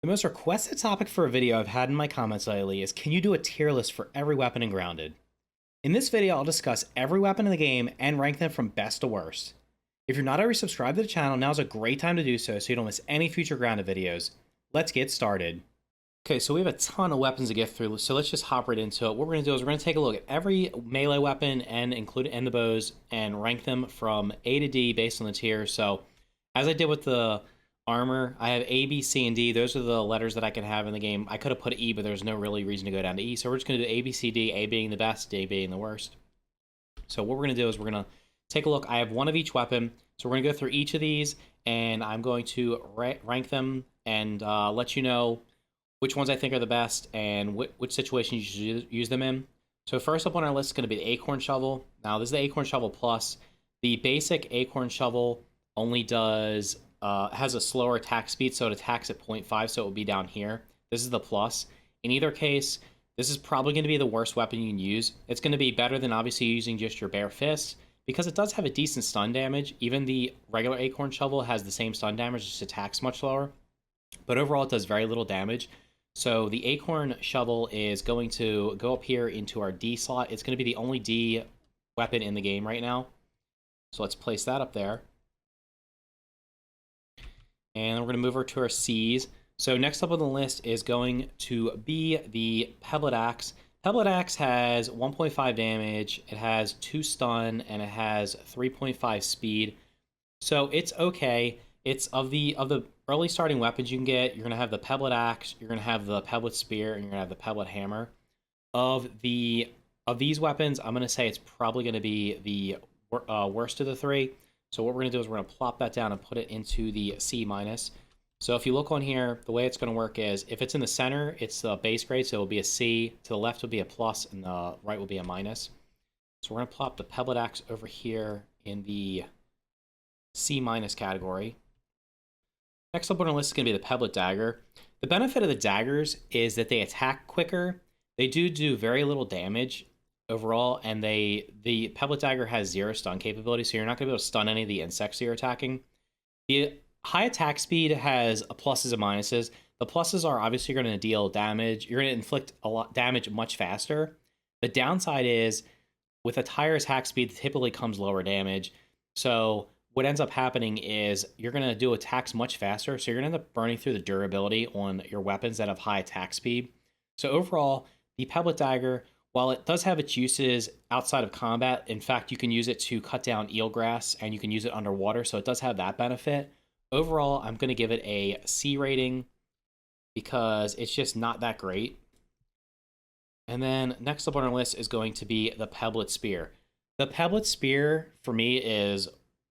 The most requested topic for a video I've had in my comments lately is, can you do a tier list for every weapon in Grounded? In this video, I'll discuss every weapon in the game and rank them from best to worst. If you're not already subscribed to the channel, now's a great time to do so you don't miss any future Grounded videos. Let's get started. Okay, so we have a ton of weapons to get through, so let's just hop right into it. What we're going to do is we're going to take a look at every melee weapon and include the bows and rank them from A to D based on the tier. So as I did with the armor, I have A, B, C, and D. Those are the letters that I can have in the game. I could have put E, but there's no really reason to go down to E. So we're just going to do A, B, C, D, A being the best, D being the worst. So what we're going to do is we're going to take a look. I have one of each weapon. So we're going to go through each of these, and I'm going to rank them and let you know which ones I think are the best and which situations you should use them in. So first up on our list is going to be the Acorn Shovel. Now this is the Acorn Shovel Plus. The basic Acorn Shovel only does has a slower attack speed, so it attacks at 0.5, so it will be down here. This is the plus. In either case, this is probably going to be the worst weapon you can use. It's going to be better than obviously using just your bare fist, because it does have a decent stun damage. Even the regular Acorn Shovel has the same stun damage, just attacks much lower. But overall, it does very little damage. So the Acorn Shovel is going to go up here into our D slot. It's going to be the only D weapon in the game right now. So let's place that up there. And we're going to move over to our C's. So next up on the list is going to be the Pebblet Axe. Pebblet Axe has 1.5 damage, it has 2 stun, and it has 3.5 speed. So it's okay. It's of the early starting weapons you can get. You're going to have the Pebblet Axe, you're going to have the Pebblet Spear, and you're going to have the Pebblet Hammer. Of these weapons, I'm going to say it's probably going to be the worst of the three. So what we're going to do is we're going to plop that down and put it into the C-. So if you look on here, the way it's going to work is if it's in the center, it's the base grade, so it will be a C. To the left will be a plus, and the right will be a minus. So we're going to plop the Pebblet Axe over here in the C- category. Next up on our list is going to be the Pebblet Dagger. The benefit of the daggers is that they attack quicker. They do very little damage overall, and the Pebblet Dagger has 0 stun capability, so you're not going to be able to stun any of the insects you're attacking. The high attack speed has pluses and minuses. The pluses are obviously going to deal damage. You're going to inflict a lot damage much faster. The downside is with a higher attack speed, typically comes lower damage. So what ends up happening is you're going to do attacks much faster, so you're going to end up burning through the durability on your weapons that have high attack speed. So overall, the Pebblet Dagger, while it does have its uses outside of combat, in fact, you can use it to cut down eelgrass, and you can use it underwater, so it does have that benefit. Overall, I'm going to give it a C rating because it's just not that great. And then next up on our list is going to be the Pebblet Spear. The Pebblet Spear, for me, is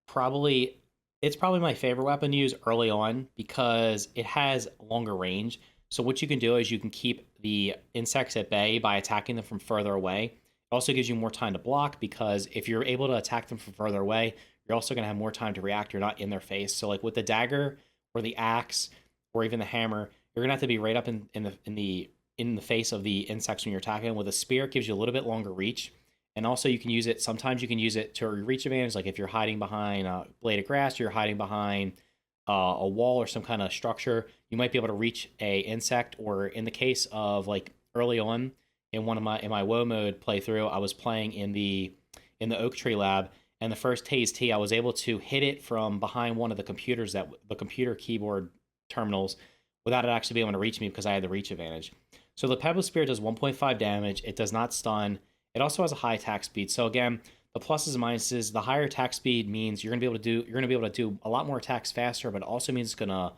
probably my favorite weapon to use early on because it has longer range. So what you can do is you can keep the insects at bay by attacking them from further away. It also gives you more time to block because if you're able to attack them from further away, you're also going to have more time to react. You're not in their face. So like with the dagger or the axe or even the hammer, you're going to have to be right up in the face of the insects when you're attacking. With a spear, it gives you a little bit longer reach. And also you can use it, sometimes you can use it to reach advantage. Like if you're hiding behind a blade of grass, you're hiding behind a wall or some kind of structure, you might be able to reach a insect. Or in the case of like early on in my WoW mode playthrough, I was playing in the Oak Tree Lab, and the first TASE, I was able to hit it from behind one of the computers, the computer keyboard terminals, without it actually being able to reach me because I had the reach advantage. So the Pebblet Spear does 1.5 damage. It does not stun. It also has a high attack speed. So again, the pluses and minuses, the higher attack speed means you're going to be able to do a lot more attacks faster, but it also means it's going to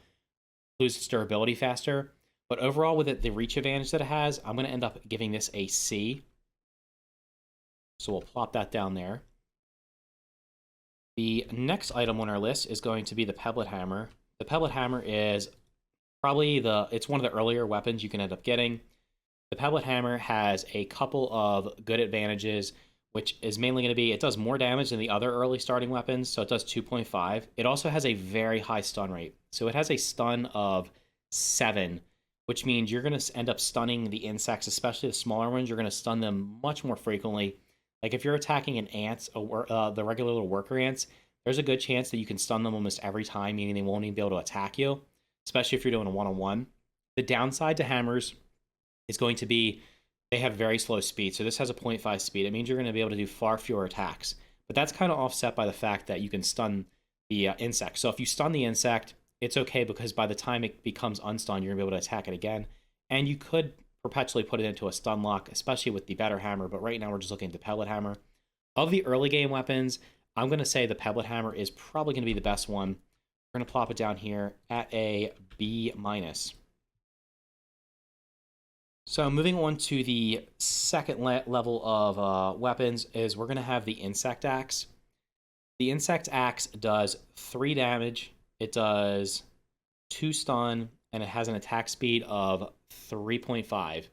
lose its durability faster. But overall, with it, the reach advantage that it has, I'm going to end up giving this a C. So we'll plop that down there. The next item on our list is going to be the Pebblet Hammer. The Pebblet Hammer is probably it's one of the earlier weapons you can end up getting. The Pebblet Hammer has a couple of good advantages, which is mainly going to be, it does more damage than the other early starting weapons, so it does 2.5. It also has a very high stun rate. So it has a stun of 7, which means you're going to end up stunning the insects, especially the smaller ones. You're going to stun them much more frequently. Like if you're attacking an ant, or the regular little worker ants, there's a good chance that you can stun them almost every time, meaning they won't even be able to attack you, especially if you're doing a one-on-one. The downside to hammers is going to be they have very slow speed. So this has a 0.5 speed. It means you're going to be able to do far fewer attacks. But that's kind of offset by the fact that you can stun the insect. So if you stun the insect, it's okay because by the time it becomes unstunned, you're going to be able to attack it again. And you could perpetually put it into a stun lock, especially with the better hammer. But right now we're just looking at the pellet hammer. Of the early game weapons, I'm going to say the pellet hammer is probably going to be the best one. We're going to plop it down here at a B-. So moving on to the second level of weapons is we're going to have the Insect Axe. The Insect Axe does 3 damage, it does 2 stun, and it has an attack speed of 3.5.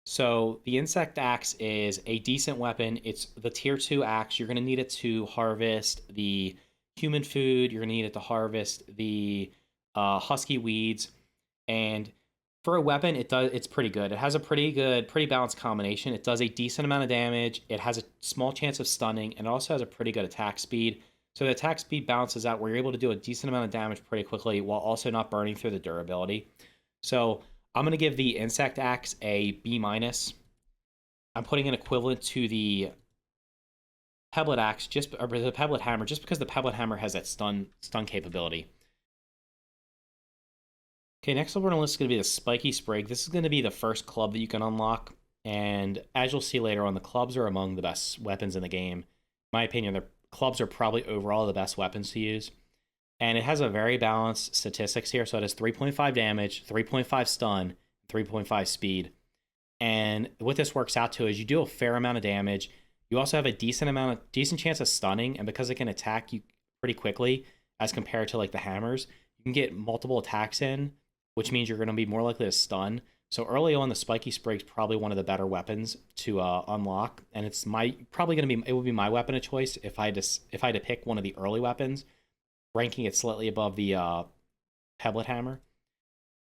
So the Insect Axe is a decent weapon. It's the tier 2 axe. You're going to need it to harvest the human food. You're going to need it to harvest the husky weeds. And for a weapon, it's pretty good. It has a pretty balanced combination. It does a decent amount of damage. It has a small chance of stunning, and it also has a pretty good attack speed. So the attack speed balances out where you're able to do a decent amount of damage pretty quickly while also not burning through the durability. So I'm going to give the Insect Axe a B-. I'm putting an equivalent to the Pebblet Axe, or the Pebblet Hammer, just because the Pebblet Hammer has that stun capability. Okay, next up on our list is going to be the Spiky Sprig. This is going to be the first club that you can unlock, and as you'll see later on, the clubs are among the best weapons in the game. In my opinion, the clubs are probably overall the best weapons to use. And it has a very balanced statistics here. So it has 3.5 damage, 3.5 stun, 3.5 speed. And what this works out to is you do a fair amount of damage. You also have a decent chance of stunning. And because it can attack you pretty quickly as compared to like the hammers, you can get multiple attacks in, which means you're going to be more likely to stun. So early on, the Spiky Sprig's probably one of the better weapons to unlock. And it's it would be my weapon of choice if I had to pick one of the early weapons, ranking it slightly above the Pebblet Hammer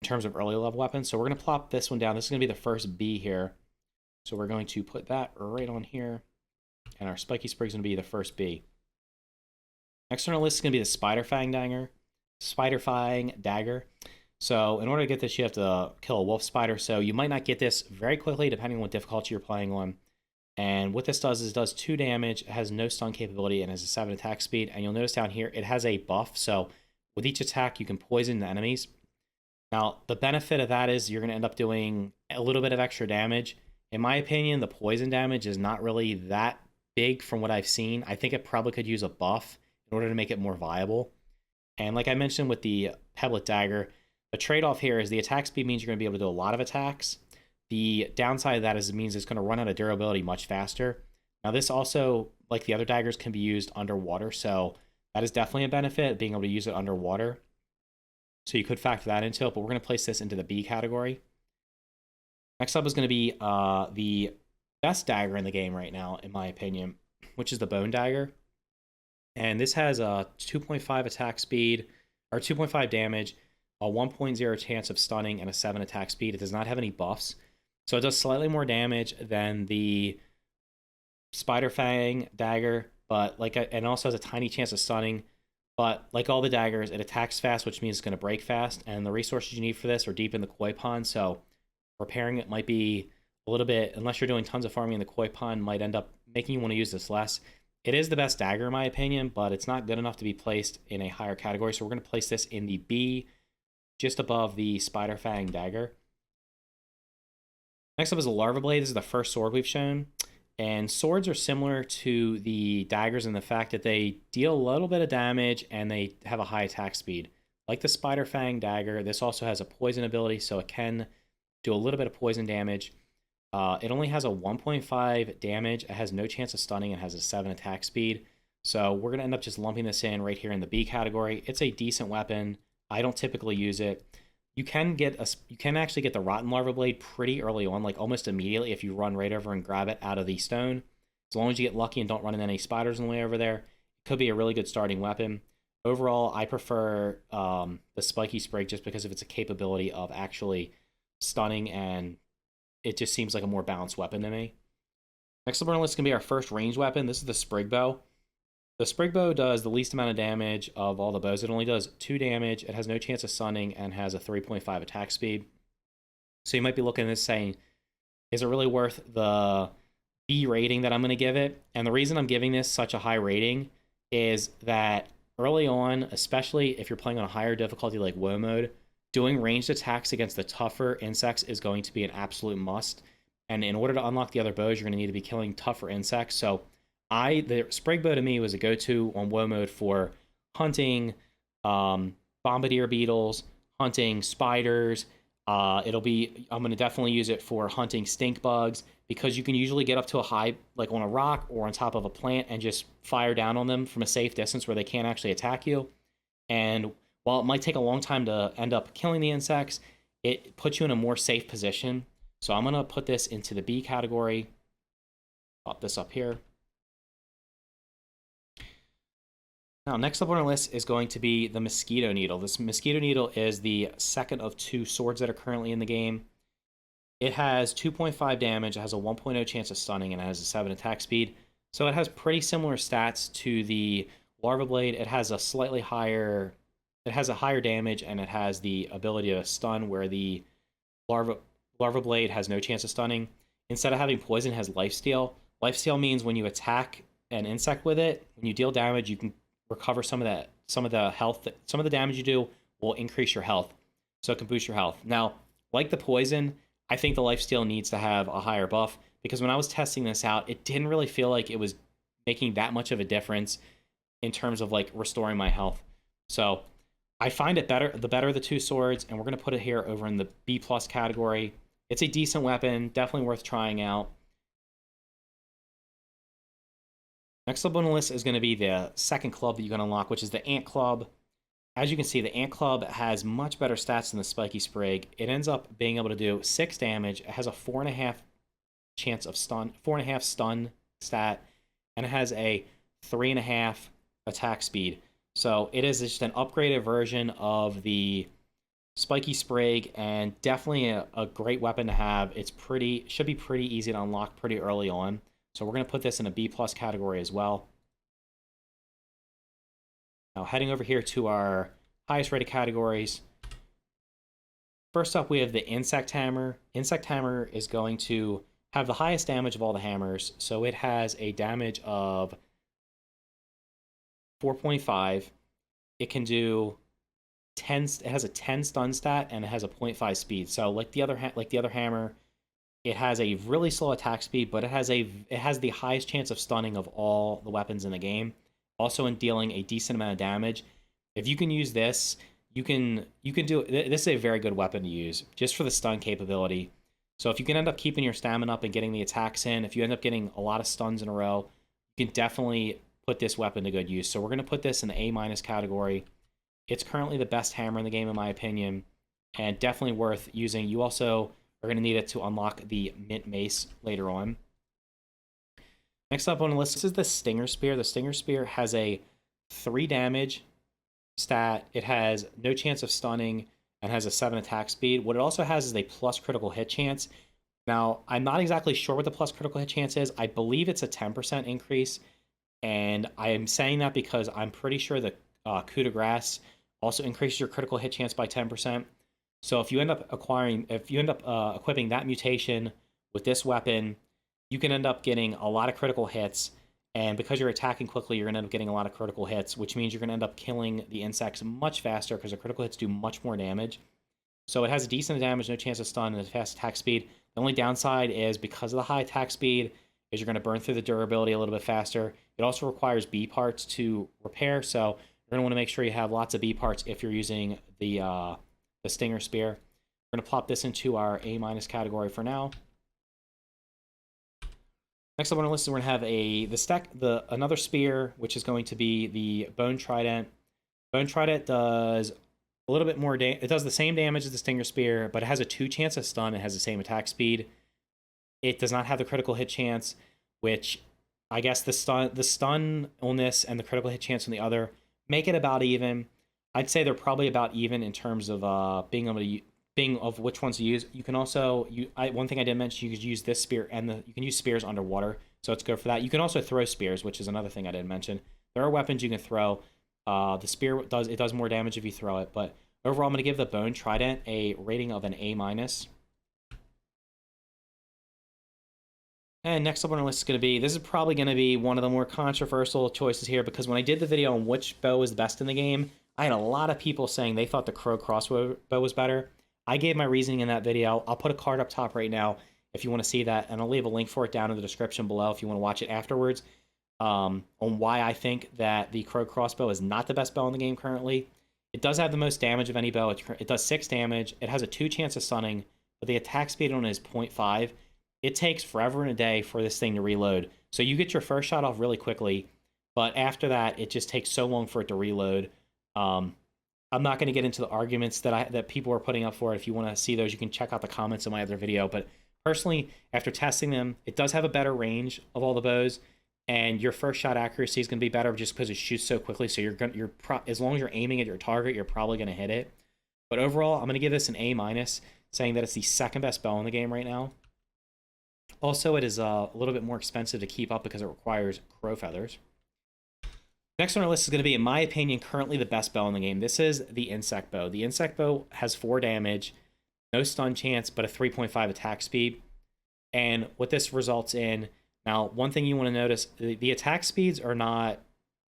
in terms of early level weapons. So we're going to plop this one down. This is going to be the first B here. So we're going to put that right on here. And our Spiky Sprig is going to be the first B. Next on our list is going to be the Spider Fang Dagger. So in order to get this, you have to kill a wolf spider. So you might not get this very quickly depending on what difficulty you're playing on. And what this does is it does 2 damage, it has no stun capability, and has a 7 attack speed. And you'll notice down here, it has a buff. So with each attack, you can poison the enemies. Now, the benefit of that is you're going to end up doing a little bit of extra damage. In my opinion, the poison damage is not really that big from what I've seen. I think it probably could use a buff in order to make it more viable. And like I mentioned with the Pebblet Dagger, the trade-off here is the attack speed means you're going to be able to do a lot of attacks. The downside of that is it means it's going to run out of durability much faster. Now this also, like the other daggers, can be used underwater, so that is definitely a benefit, being able to use it underwater. So you could factor that into it, but we're going to place this into the B category. Next up is going to be the best dagger in the game right now, in my opinion, which is the Bone Dagger. And this has a 2.5 attack speed, or 2.5 damage, a 1.0 chance of stunning, and a 7 attack speed. It does not have any buffs. So it does slightly more damage than the Spider Fang Dagger, but and also has a tiny chance of stunning. But like all the daggers, it attacks fast, which means it's going to break fast. And the resources you need for this are deep in the koi pond, so repairing it might be a little bit, unless you're doing tons of farming in the koi pond, might end up making you want to use this less. It is the best dagger in my opinion, but it's not good enough to be placed in a higher category. So we're going to place this in the B, just above the Spider Fang Dagger. Next up is a Larva Blade. This is the first sword we've shown. And swords are similar to the daggers in the fact that they deal a little bit of damage and they have a high attack speed. Like the Spider Fang Dagger, this also has a poison ability, so it can do a little bit of poison damage. It only has a 1.5 damage. It has no chance of stunning. It has a 7 attack speed. So we're going to end up just lumping this in right here in the B category. It's a decent weapon. I don't typically use it. You can actually get the Rotten Larva Blade pretty early on, like almost immediately if you run right over and grab it out of the stone. As long as you get lucky and don't run into any spiders on the way over there, it could be a really good starting weapon. Overall, I prefer the Spiky Sprig just because of its capability of actually stunning, and it just seems like a more balanced weapon to me. Next up on our list is going to be our first ranged weapon. This is the Sprig Bow. The Sprig Bow does the least amount of damage of all the bows. It only does 2 damage, it has no chance of stunning, and has a 3.5 attack speed. So you might be looking at this saying, is it really worth the B rating that I'm going to give it? And the reason I'm giving this such a high rating is that early on, especially if you're playing on a higher difficulty like WoW mode, doing ranged attacks against the tougher insects is going to be an absolute must. And in order to unlock the other bows, you're going to need to be killing tougher insects. So the Sprig bow to me was a go-to on WoW mode for hunting bombardier beetles, hunting spiders. I'm going to definitely use it for hunting stink bugs, because you can usually get up to a high, like on a rock or on top of a plant, and just fire down on them from a safe distance where they can't actually attack you. And while it might take a long time to end up killing the insects, it puts you in a more safe position. So I'm going to put this into the B category. Pop this up here. Now, next up on our list is going to be the Mosquito Needle. This Mosquito Needle is the second of 2 swords that are currently in the game. It has 2.5 damage, it has a 1.0 chance of stunning, and it has a 7 attack speed. So it has pretty similar stats to the Larva Blade. It has a higher damage, and it has the ability to stun, where the Larva Blade has no chance of stunning. Instead of having poison, it has lifesteal. Lifesteal means when you attack an insect with it, when you deal damage, you can recover some of the health. Some of the damage you do will increase your health, so it can boost your health. Now, like the poison, I think the lifesteal needs to have a higher buff, because when I was testing this out, it didn't really feel like it was making that much of a difference in terms of like restoring my health. So I find it the better of the 2 swords, and we're going to put it here over in the B+ category. It's a decent weapon, definitely worth trying out. Next up on the list is going to be the second club that you can unlock, which is the Ant Club. As you can see, the Ant Club has much better stats than the Spiky Sprig. It ends up being able to do 6 damage. It has a 4.5 chance of stun, 4.5 stun stat, and it has a 3.5 attack speed. So it is just an upgraded version of the Spiky Sprig, and definitely a great weapon to have. Should be pretty easy to unlock pretty early on. So we're going to put this in a B+ category as well. Now, heading over here to our highest rated categories. First up, we have the Insect Hammer. Insect Hammer is going to have the highest damage of all the hammers. So it has a damage of 4.5. It can do 10. It has a 10 stun stat, and it has a 0.5 speed. So like the other hammer, it has a really slow attack speed, but it has the highest chance of stunning of all the weapons in the game. Also in dealing a decent amount of damage. If you can use this, you can do it. This is a very good weapon to use just for the stun capability. So if you can end up keeping your stamina up and getting the attacks in, if you end up getting a lot of stuns in a row, you can definitely put this weapon to good use. So we're going to put this in the A- category. It's currently the best hammer in the game, in my opinion, and definitely worth using. You also are going to need it to unlock the Mint Mace later on. Next up on the list, this is the Stinger Spear. The Stinger Spear has a 3 damage stat. It has no chance of stunning and has a 7 attack speed. What it also has is a plus critical hit chance. Now, I'm not exactly sure what the plus critical hit chance is. I believe it's a 10% increase, and I am saying that because I'm pretty sure the coup de grace also increases your critical hit chance by 10%. So if you end up equipping that mutation with this weapon, you can end up getting a lot of critical hits, and because you're attacking quickly, you're going to end up getting a lot of critical hits, which means you're going to end up killing the insects much faster because the critical hits do much more damage. So it has a decent damage, no chance of stun, and a fast attack speed. The only downside is because of the high attack speed, is you're going to burn through the durability a little bit faster. It also requires B parts to repair, so you're going to want to make sure you have lots of B parts if you're using the Stinger Spear. We're going to plop this into our A- category for now. Next up on our list, we're going to have another spear, which is going to be the Bone Trident. Bone Trident does a little bit more it does the same damage as the Stinger Spear, but it has a 2 chance of stun. It has the same attack speed. It does not have the critical hit chance, which I guess the stun on this and the critical hit chance on the other make it about even. I'd say they're probably about even in terms of being able to of which ones to use. You can also one thing I didn't mention, you could use this spear and you can use spears underwater, so it's good for that. You can also throw spears, which is another thing I didn't mention. There are weapons you can throw. The spear does more damage if you throw it, but overall I'm going to give the Bone Trident a rating of an A-. And next up on our list is going to be, this is probably going to be one of the more controversial choices here, because when I did the video on which bow was the best in the game, I had a lot of people saying they thought the Crow crossbow bow was better. I gave my reasoning in that video. I'll put a card up top right now if you want to see that, and I'll leave a link for it down in the description below if you want to watch it afterwards, on why I think that the Crow crossbow is not the best bow in the game currently. It does have the most damage of any bow. It does 6 damage. It has a 2 chance of stunning, but the attack speed on it is 0.5. It takes forever and a day for this thing to reload. So you get your first shot off really quickly, but after that, it just takes so long for it to reload. I'm not going to get into the arguments that people are putting up for it. If you want to see those, you can check out the comments in my other video. But personally, after testing them, it does have a better range of all the bows, and your first shot accuracy is going to be better just because it shoots so quickly. So as long as you're aiming at your target, you're probably going to hit it. But overall, I'm going to give this an A-, saying that it's the second best bow in the game right now. Also, it is a little bit more expensive to keep up because it requires crow feathers. Next on our list is going to be, in my opinion, currently the best bow in the game. This is the insect bow. The insect bow has 4 damage, no stun chance, but a 3.5 attack speed. And what this results in, now, one thing you want to notice, the attack speeds are not,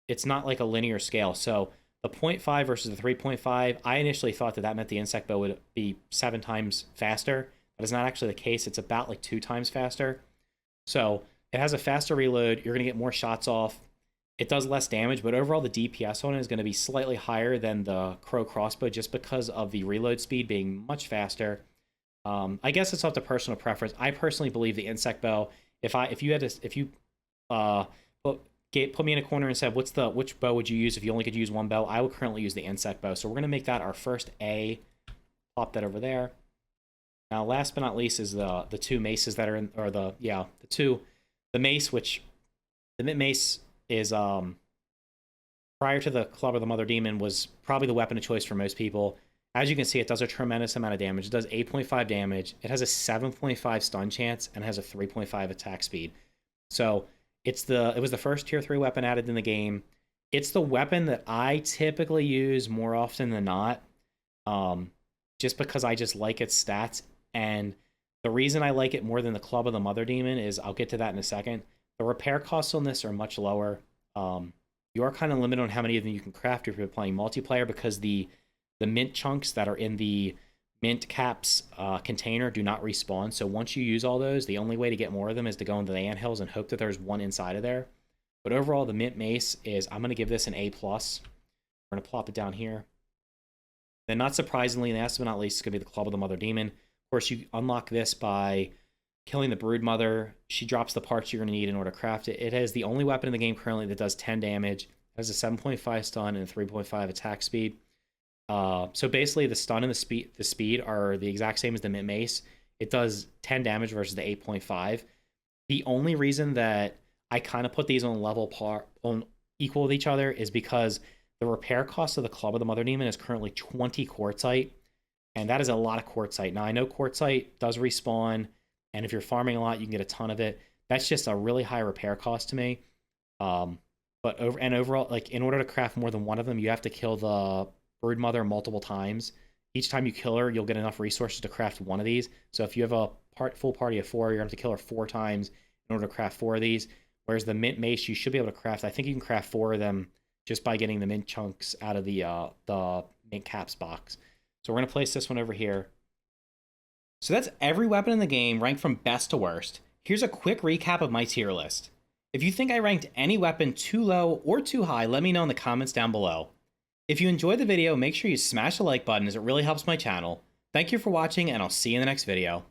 it's not like a linear scale. So the 0.5 versus the 3.5, I initially thought that meant the insect bow would be 7 times faster. That is not actually the case. It's about like 2 times faster. So it has a faster reload. You're going to get more shots off. It does less damage, but overall the DPS on it is going to be slightly higher than the Crow crossbow just because of the reload speed being much faster. I guess it's up to personal preference. I personally believe the insect bow. If you put me in a corner and said which bow would you use if you only could use one bow, I would currently use the insect bow. So we're going to make that our first A. Pop that over there. Now, last but not least is the 2 maces that are in, or the mace, which the mint mace is prior to the Club of the Mother Demon was probably the weapon of choice for most people. As you can see, it does a tremendous amount of damage. It does 8.5 damage. It has a 7.5 stun chance and has a 3.5 attack speed. So it was the first tier 3 weapon added in the game. It's the weapon that I typically use more often than not, just because I just like its stats. And the reason I like it more than the Club of the Mother Demon is, I'll get to that in a second. The repair costs on this are much lower. You are kind of limited on how many of them you can craft if you're playing multiplayer, because the mint chunks that are in the mint caps container do not respawn. So once you use all those, the only way to get more of them is to go into the anthills and hope that there's one inside of there. But overall, the mint mace is, I'm going to give this an A+. We're going to plop it down here. Then, not surprisingly, last but not least, it's going to be the Club of the Mother Demon. Of course, you unlock this by killing the Brood Mother. She drops the parts you're going to need in order to craft it. It has the only weapon in the game currently that does 10 damage. It has a 7.5 stun and a 3.5 attack speed. So basically, the stun and the speed are the exact same as the mint mace. It does 10 damage versus the 8.5. The only reason that I kind of put these on equal with each other is because the repair cost of the Club of the Mother Demon is currently 20 quartzite, and that is a lot of quartzite. Now, I know quartzite does respawn, and if you're farming a lot, you can get a ton of it. That's just a really high repair cost to me. But overall, like, in order to craft more than one of them, you have to kill the Brood Mother multiple times. Each time you kill her, you'll get enough resources to craft one of these. So if you have a full party of 4, you're going to have to kill her 4 times in order to craft 4 of these. Whereas the mint mace, you should be able to craft, I think you can craft 4 of them just by getting the mint chunks out of the mint caps box. So we're going to place this one over here. So that's every weapon in the game ranked from best to worst. Here's a quick recap of my tier list. If you think I ranked any weapon too low or too high, let me know in the comments down below. If you enjoyed the video, make sure you smash the like button as it really helps my channel. Thank you for watching, and I'll see you in the next video.